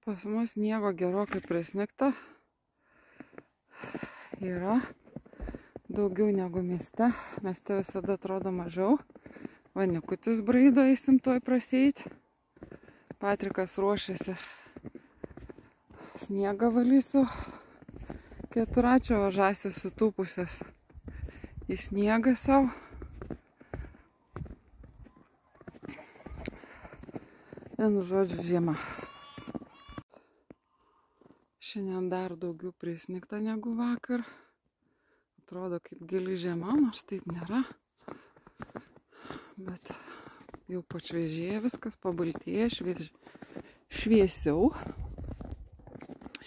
Pas mus sniego gerokai prisnigta. Yra daugiau negu mieste. Mieste visada atrodo mažiau. Vanikutis braido, eisim tuoj praseit. Patrikas ruošiasi. Sniegą valysiu. Keturačio, o žąsis sutūpusias į sniegą savo. Vienu žodžiu, žiema. Šiandien dar daugiau prisnigta negu vakar. Atrodo kaip gili žiema, nors taip nėra. Bet jau pašviežėja viskas, pabaltėja, šviesiau.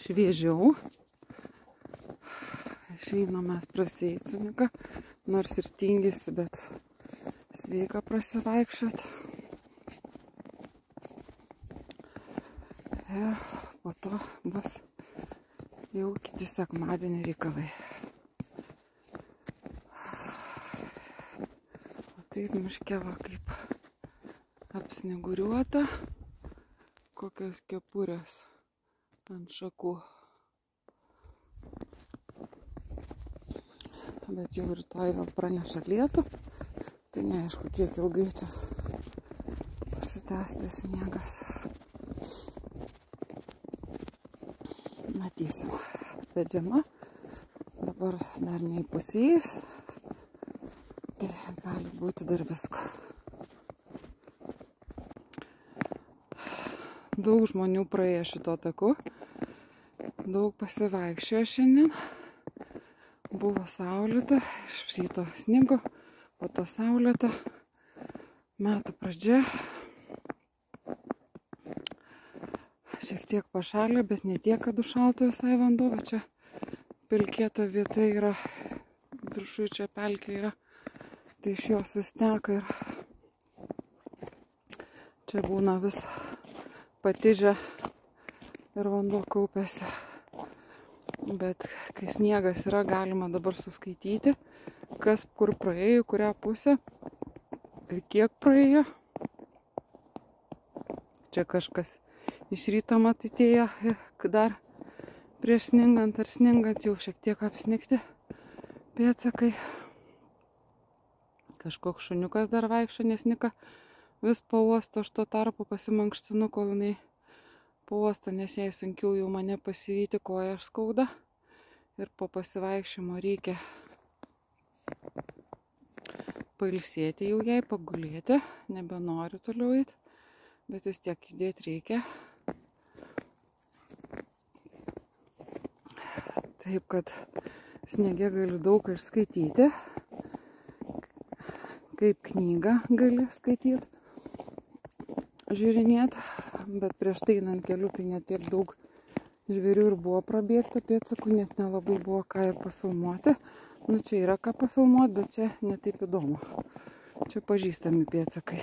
Šviežiau. Išeinam mes praseit su Nika, nors ir tingėsi, bet sveika prasivaikščiot. Ir po to bus jau kiti sekmadienio reikalai. O taip miške va kaip apsniguriuota, kokios kepurės ant šakų. Bet jau rytoj vėl praneša lietų, tai neaišku, kiek ilgai čia užsitęs tas sniegas. Matysim. Bet žiema dabar dar neįpusėjus, tai gali būti dar visko. Daug žmonių praėjo šito taku, daug pasivaikščiojo šiandien. Buvo saulėta, iš ryto snigo, po to saulėta, metų pradžia. Šiek tiek pašalė, bet ne tiek, kad užšaltų visai vanduo, bet čia pelkėta vieta yra, viršui čia pelkė yra, tai iš jos vis teka ir čia būna vis patižę ir vanduo kaupėsi. Bet kai sniegas yra, galima dabar suskaityti, kas kur praėjo, kurią pusę ir kiek praėjo. Čia kažkas iš ryto matėja, dar prieš sningant ar sningant jau šiek tiek apsnigti pėdsakai. Kažkoks šuniukas dar vaikščio, nes Nika vis pauosto, aš tuo tarpu pasimankštinu, kol jinai pauosto, nes jai sunkiau jau mane pasivyti, koja skauda. Ir po pasivaikščiojimo reikia pailsėti jau jai, pagulėti, nebenori toliau eiti, bet vis tiek judėti reikia. Taip, kad sniege gali daug ir skaityti, kaip knygą gali skaityti, žiūrinėti, bet prieš tai einant keliu tai netiek daug žvėrių ir buvo prabėgta, pėdsakų net nelabai buvo ką ir pafilmuoti. Nu čia yra ką pafilmuoti, bet čia netaip įdomu. Čia pažįstami pėdsakai.